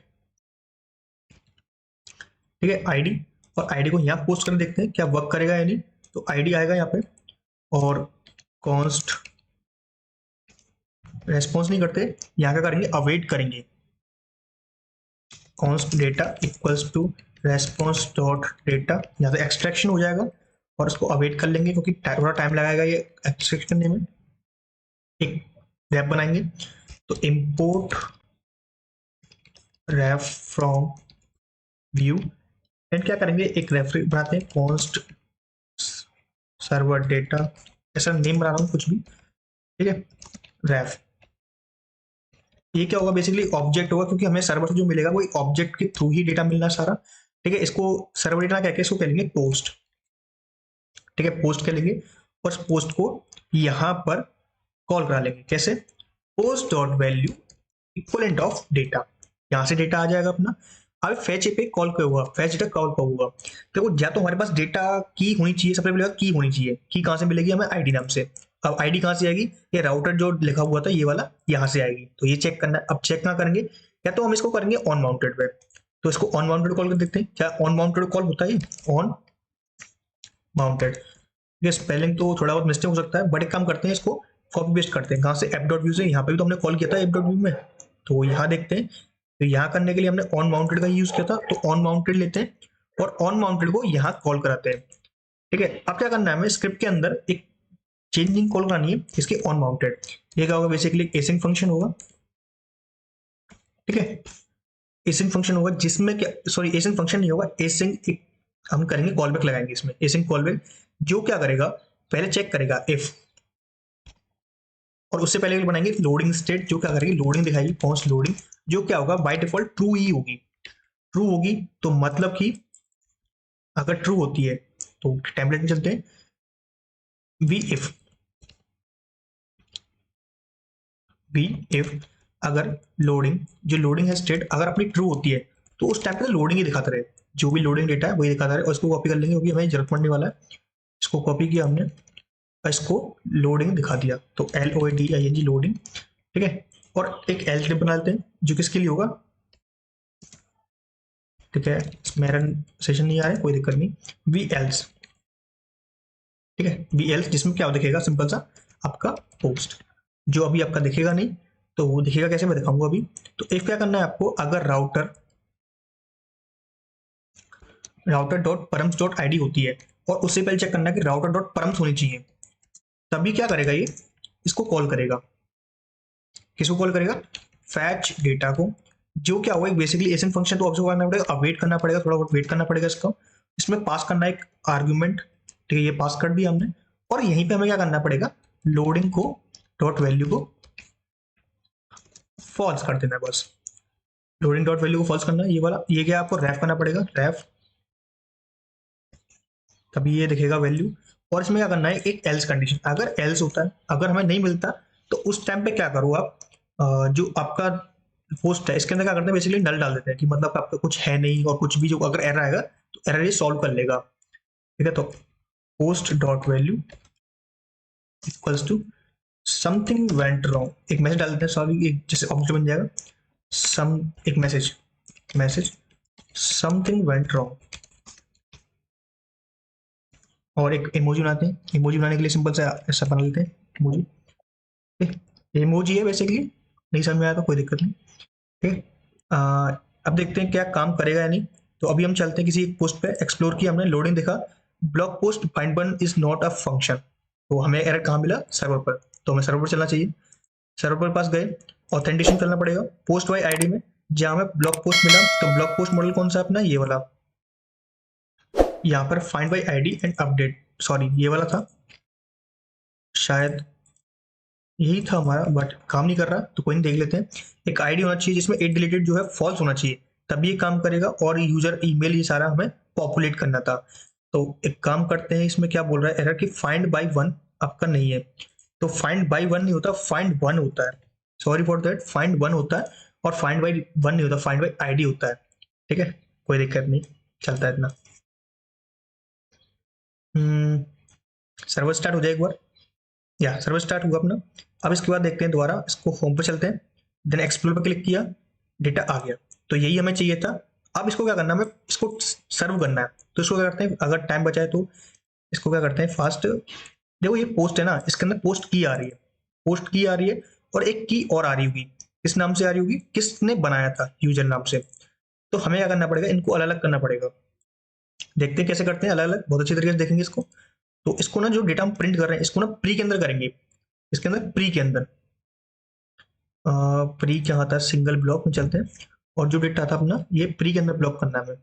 ठीक है, आईडी, और आईडी को यहाँ पोस्ट कर देखते हैं क्या वर्क करेगा या नहीं। तो आईडी आएगा यहाँ पे और कॉन्स्ट रेस्पॉन्स नहीं करते, यहाँ क्या करेंगे, अवेट करेंगे। Const data equals to response dot data, यहाँ से एक्सट्रैक्शन हो जाएगा और इसको अवेट कर लेंगे क्योंकि थोड़ा टाइम लगाएगा ये एक्सट्रैक्शन करने में। एक रैप बनाएंगे, तो import ref from Vue and क्या करेंगे, एक रेफरेंस बनाते हैं, कॉन्स्ट सर्वर डेटा, ऐसा नेम बना रहा हूँ कुछ भी। ठीक है, रैफ, ये क्या होगा, बेसिकली ऑब्जेक्ट होगा, क्योंकि हमें सर्वर से जो मिलेगा वो ऑब्जेक्ट के थ्रू ही डेटा मिलना है सारा। ठीक है, इसको सर्वर डेटा कह के इसको कह लेंगे पोस्ट। ठीक है, पोस्ट कह लेंगे और पोस्ट को यहां पर कॉल करा लेंगे, कैसे, post dot value equivalent of data, यहां से डेटा आ जाएगा अपना। अब फैच पे कॉल क्या होगा, फैच डेटा कॉल कब होगा, देखो या तो हमारे पास डेटा की होनी चाहिए, सबसे पहले की होनी चाहिए, की कहां से मिलेगी हमें, आईडी नाम से। अब आईडी कहां से आएगी, ये राउटर जो लिखा हुआ था ये वाला, यहां से आएगी, तो ये चेक करना है। अब चेक कहां करेंगे, या तो हम इसको करेंगे ऑन माउंटेड पे, तो इसको ऑन माउंटेड कॉल कर देखते हैं, क्या ऑन माउंटेड कॉल होता है, ऑन माउंटेड। ये स्पेलिंग तो थोड़ा बहुत मिस्टेक हो सकता है, बट एक काम करते हैं, इसको कॉपी पेस्ट करते हैं, कहां से, एप डॉट व्यू से। यहाँ पे भी तो हमने कॉल किया था एप डॉट व्यू में, तो यहाँ देखते हैं। तो यहाँ करने के लिए हमने ऑन माउंटेड का यूज किया था, तो ऑन माउंटेड लेते हैं और ऑन माउंटेड को यहाँ कॉल कराते हैं। ठीक है, अब क्या करना है, हमें स्क्रिप्ट के अंदर एक चेंजिंग कॉल करानी है इसके ऑन माउंटेड। ये क्या होगा, बेसिकली एसिंग फंक्शन होगा। ठीक है, एसिंग फंक्शन होगा जिसमें क्या, सॉरी एसिंग फंक्शन नहीं होगा, एसिंग एक हम करेंगे, कॉल बैक लगाएंगे इसमें, एसिंग कॉल बैक, जो क्या करेगा, पहले चेक करेगा इफ, और उससे पहले बनाएंगे लोडिंग स्टेट, जो क्या करेगी, लोडिंग दिखाएगी, कॉन्स्ट लोडिंग, जो क्या होगा, बाय डिफॉल्ट ट्रू ही होगी। ट्रू होगी तो मतलब कि अगर ट्रू होती है तो टेम्पलेट में चलते हैं, वी इफ अगर लोडिंग, जो लोडिंग है स्टेट अगर अपनी ट्रू होती है, तो उस टाइम पे लोडिंग ही दिखाता रहे, जो भी लोडिंग डेटा है वही दिखाता रहे। और इसको कॉपी कर लेंगे क्योंकि हमें जरूरत पड़ने वाला है। इसको कॉपी किया हमने, इसको लोडिंग दिखा दिया, तो LOADING लोडिंग। ठीक है, और एक एल्स स्क्रिप्ट बना लेते हैं जो किसके लिए होगा। ठीक है, मेरा सेशन नहीं आ रहा है, कोई दिक्कत नहीं, वी एल्स। ठीक है, वी एल्स, जिसमें क्या दिखेगा, सिंपल सा आपका पोस्ट, जो अभी आपका दिखेगा नहीं, तो वो दिखेगा कैसे, मैं दिखाऊंगा अभी। तो इफ क्या करना है आपको, अगर router dot params dot ID होती है, और उससे पहले चेक करना है कि राउटर डॉट परम्स होनी चाहिए, तभी क्या करेगा ये, इसको कॉल करेगा, किसको कॉल करेगा, फैच डेटा को, जो क्या होगा, बेसिकली एसिंग फंक्शन तो ऑब्जर्व करना पड़ेगा, अब वेट करना पड़ेगा, थोड़ा बहुत वेट करना पड़ेगा इसका। इसमें पास करना है एक आर्ग्यूमेंट। ठीक है, ये पास कर दिया हमने, और यहीं पे हमें क्या करना पड़ेगा, लोडिंग को डॉट वैल्यू को फॉल्स कर देना है बस। लोडिंग डॉट वैल्यू को फॉल्स करना है, ये वाला, ये क्या आपको रैफ करना पड़ेगा, रैफ, तभी ये दिखेगा वैल्यू। और इसमें क्या करना है, एक एल्स कंडीशन, अगर एल्स होता है, अगर हमें नहीं मिलता, तो उस टाइम पे क्या करो आप, जो आपका पोस्ट है इसके अंदर क्या करते हैं, बेसिकली नल डाल देते हैं, कि मतलब आपका कुछ है नहीं, और कुछ भी जो अगर एरर आएगा तो एरर ये सॉल्व कर लेगा। ठीक है, तो post dot value equals to something went wrong, एक मैसेज डाल देते हैं, सॉरी एक जैसे ऑब्जेक्ट बन जाएगा, सम एक मैसेज समथिंग वेंट रॉन्ग और एक इमोजी बनाते हैं। इमोजी बनाने के लिए सिंपल सा ऐसा बना लेते हैं इमोजी। इमोजी है बेसिकली, नहीं समझ में आया तो कोई दिक्कत नहीं। ठीक। अब देखते हैं क्या काम करेगा या नहीं। तो अभी हम चलते हैं किसी एक पोस्ट पे, एक्सप्लोर किया हमने, लोडिंग देखा, blog post find one is not a function. तो हमें एरर कहाँ मिला? सर्वर पर। तो हमें सर्वर पर चलना चाहिए। सर्वर पर पास गए, ऑथेंटिकेशन करना पड़ेगा पोस्ट बाई आईडी में। जहाँ हमें ब्लॉग पोस्ट मिला, तो ब्लॉग पोस्ट मॉडल कौन सा अपना? ये वाला। यहाँ पर find by ID and update, sorry ये वाला था शायद, यही था हमारा, बट काम नहीं कर रहा तो कोई नहीं, देख लेते हैं। एक आईडी होना चाहिए जिसमें एट डिलीटेड जो है फॉल्स होना चाहिए, तभी ये काम करेगा। और यूजर ईमेल ये सारा हमें पॉपुलेट करना था। तो एक काम करते हैं, इसमें क्या बोल रहा है एरर की फाइंड बाई वन आपका नहीं है। तो फाइंड बाई वन नहीं होता, फाइंड वन होता है। Sorry for that, find one होता है। और फाइंड बाई वन नहीं होता, फाइंड बाई आईडी होता है। ठीक है, कोई दिक्कत नहीं, चलता है इतना। सर्वर स्टार्ट हो जाए एक बार। या सर्वर स्टार्ट हुआ अपना। अब इसके बाद देखते हैं दोबारा, इसको होम पर चलते हैं, देन एक्सप्लोर पर क्लिक किया, डेटा आ गया। तो यही हमें चाहिए था। अब इसको क्या करना है, हमें इसको सर्व करना है। तो इसको क्या करते हैं, अगर टाइम बचाए तो इसको क्या करते हैं फास्ट। देखो ये पोस्ट है ना, इसके अंदर पोस्ट की आ रही है, पोस्ट की आ रही है, और एक की और आ रही होगी। किस नाम से आ रही होगी? किसने बनाया था, यूजर नाम से। तो हमें क्या करना पड़ेगा, इनको अलग अलग करना पड़ेगा। देखते हैं कैसे करते हैं अलग अलग, बहुत अच्छी तरीके से देखेंगे इसको। तो इसको ना, जो डेटा हम प्रिंट कर रहे हैं, इसको ना प्री के अंदर करेंगे। इसके अंदर प्री के अंदर प्री क्या था, सिंगल ब्लॉक में चलते हैं। और जो डेटा था अपना, ये प्री के अंदर ब्लॉक करना है हमें।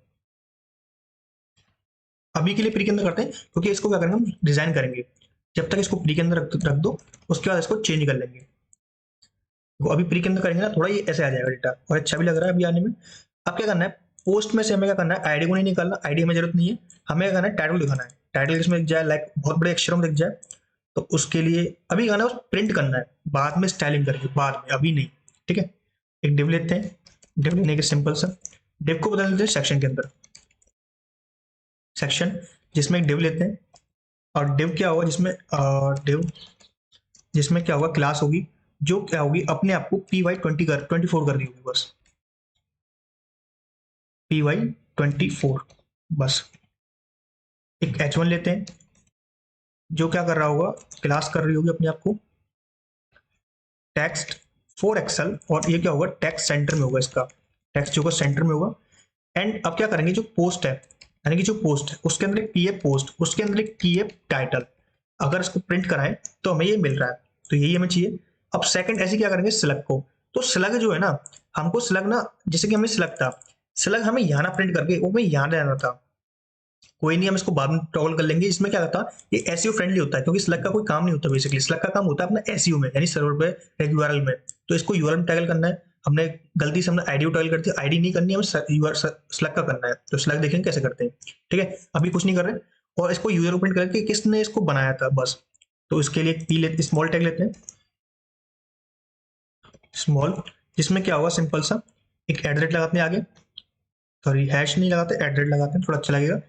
अभी के लिए प्री के अंदर करते हैं, क्योंकि इसको क्या करेंगे, हम डिजाइन करेंगे। जब तक इसको प्री के अंदर रख दो, उसके बाद इसको चेंज कर लेंगे। तो अभी प्री के अंदर करेंगे ना, थोड़ा ये ऐसे आ जाएगा डेटा, और अच्छा भी लग रहा है अभी आने में। अब क्या करना है, पोस्ट में से हमें क्या करना है, आईडी को नहीं निकालना, आईडी हमें जरूरत नहीं है। हमें क्या करना है, टाइटल दिखाना है। टाइटल इसमें दिख जाए, लाइक बहुत बड़े अक्षरों में दिख जाए। तो उसके लिए अभी गाना प्रिंट करना है, बाद में स्टाइलिंग करके, बाद में, अभी नहीं। ठीक है, एक डिव लेते हैं। डिव लेने के सिंपल सा डिव को बदल देते हैं सेक्शन के अंदर। सेक्शन जिसमें एक डिव लेते हैं, और डिव क्या होगा जिसमें, डिव जिसमें क्या होगा, क्लास होगी, जो क्या होगी, अपने आप को PY24 कर रही होगी बस। PY24 बस। एक H1 लेते हैं, जो क्या कर रहा होगा, क्लास कर रही होगी अपने आप को टेक्स्ट फॉर एक्सेल। और ये क्या होगा, टेक्स्ट सेंटर में होगा, इसका टेक्स्ट जो होगा सेंटर में होगा। एंड अब क्या करेंगे, जो पोस्ट है, यानी कि जो पोस्ट है उसके अंदर एक की है पोस्ट, उसके अंदर एक की है टाइटल। अगर इसको प्रिंट कराएं तो हमें ये मिल रहा है, तो यही हमें चाहिए। अब सेकंड ऐसे क्या करेंगे, स्लग को। तो स्लग जो है ना, हमको स्लग ना, जैसे कि हमें स्लग था, स्लग हमें यहाँ ना प्रिंट करके वो हमें यहाँ रहना था। कोई नहीं, हम इसको बाद में टॉगल कर लेंगे। इसमें क्या होता है, ये एसईओ फ्रेंडली होता है, क्योंकि स्लग का कोई काम नहीं होता बेसिकली। स्लग का काम होता है अपना एसईओ में, यानी सर्वर पे यूआरएल में। तो इसको यूआरएल में टैगल करना है। हमने गलती से हमने आईडी टैगल कर दिया, आईडी नहीं करनी है, हमें स्लग का करना है। तो स्लग देखेंगे कैसे करते हैं। ठीक है, अभी कुछ नहीं कर रहे, और इसको यूजर प्रिंट करके किसने इसको बनाया था बस। तो इसके लिए पी लेते, स्मॉल टैग लेते हैं, स्मॉल, जिसमें क्या होगा, सिंपल सा एक एड्रेस लगाते हैं आगे, सॉरी हैश नहीं लगाते, एड्रेस लगाते हैं, थोड़ा अच्छा लगेगा।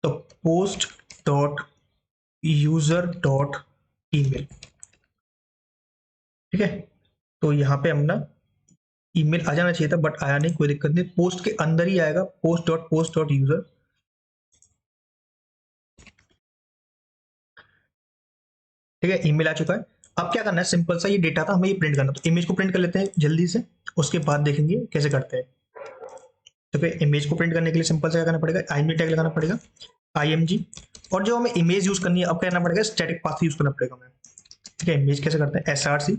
तो post dot user dot email. ठीक है, तो यहाँ पे हम ना ईमेल आ जाना चाहिए था, बट आया नहीं, कोई दिक्कत नहीं, पोस्ट के अंदर ही आएगा, पोस्ट डॉट यूजर। ठीक है, ईमेल आ चुका है। अब क्या करना है, सिंपल सा ये डेटा था, हमें ये प्रिंट करना। तो इमेज को प्रिंट कर लेते हैं जल्दी से, उसके बाद देखेंगे कैसे करते हैं। तो फिर इमेज को प्रिंट करने के लिए सिंपल से क्या करना पड़ेगा, आईएमजी टैग लगाना पड़ेगा, आईएमजी। और जो हमें इमेज यूज करनी है, अब क्या करना पड़ेगा, स्टैटिक पाथ यूज करना पड़ेगा हमें। ठीक है, इमेज कैसे करते हैं, SRC,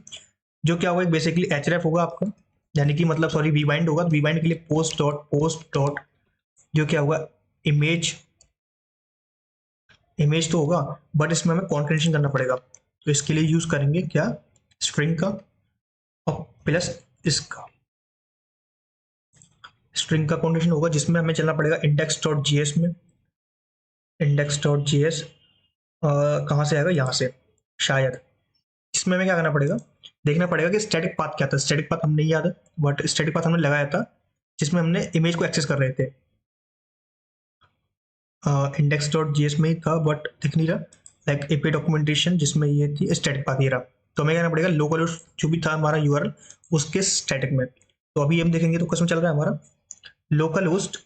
जो क्या होगा, बेसिकली href होगा आपका, यानी कि मतलब सॉरी वीबाइंड होगा। तो वीबाइंड के लिए पोस्ट डॉट जो क्या होगा, इमेज, इमेज तो होगा, बट इसमें हमें कॉन्केटेनेशन करना पड़ेगा। तो इसके लिए यूज करेंगे क्या, स्ट्रिंग का, और प्लस इसका स्ट्रिंग का कॉन्केटेनेशन होगा, जिसमें हमें चलना पड़ेगा index.js में। index.js कहाँ से आएगा, यहाँ से शायद। इसमें हमें क्या करना पड़ेगा, देखना पड़ेगा कि स्टैटिक पाथ क्या था। स्टैटिक पाथ हमें नहीं याद है, बट स्टैटिक पाथ हमने लगाया था, जिसमें हमने इमेज को एक्सेस कर रहे थे। index.js में ही था, बट दिख नहीं रहा, लाइक एपी डॉक्यूमेंटेशन, जिसमें ये थी स्टैटिक पाथ, ये रहा। तो हमें कहना पड़ेगा लोकल होस्ट जो भी था हमारा यूआरएल, उसके स्टैटिक में। तो अभी हम देखेंगे तो कसम चल रहा है हमारा लोकल होस्ट,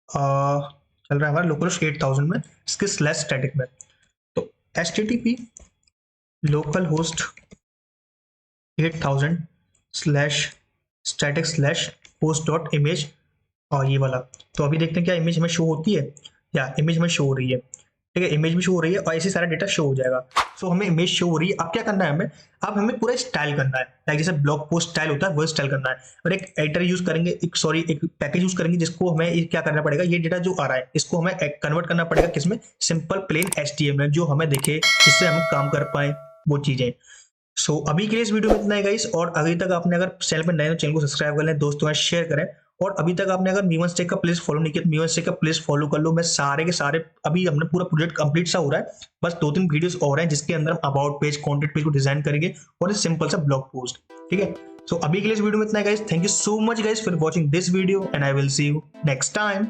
चल रहा है हमारा लोकल होस्ट 8000 में, इसके स्लैश स्टैटिक में। तो HTTP local host 8000 slash static slash post dot image, और ये वाला। तो अभी देखते हैं क्या इमेज हमें शो होती है, या इमेज हमें शो हो रही है। ठीक है, इमेज भी शो हो रही है और ऐसे सारा डेटा शो हो जाएगा। सो हमें इमेज शो हो रही है। अब क्या करना है हमें, अब हमें पूरा स्टाइल करना है, लाइक जैसे ब्लॉग पोस्ट स्टाइल होता है वो स्टाइल करना है। और एक एडिटर यूज करेंगे, एक पैकेज यूज करेंगे जिसको हमें क्या करना पड़ेगा, ये डेटा जो आ रहा है इसको हमें कन्वर्ट करना पड़ेगा किसमें, सिंपल प्लेन HTML जो हमें दिखे, जिससे हम काम कर पाए वो चीजें। सो अभी के लिए इस वीडियो में इतना ही गाइस, और अभी तक आपने अगर चैनल पर नए हो चैनल को सब्सक्राइब कर लें, दोस्तों में शेयर करें। और अभी तक आपने अगर मीवन स्टेक का प्लीज फॉलो नहीं किया, मीवन स्टेक का प्लीज फॉलो कर लो। मैं सारे के सारे, अभी हमने पूरा प्रोजेक्ट कंप्लीट सा हो रहा है, बस 2-3 वीडियोस और हैं जिसके अंदर हम अबाउट पेज, कंटेंट पेज को डिजाइन करेंगे और सिंपल सा ब्लॉग पोस्ट। ठीक है, सो अभी के लिए इस वीडियो में इतना है guys. Thank you so much guys for watching this video and I will see you next time.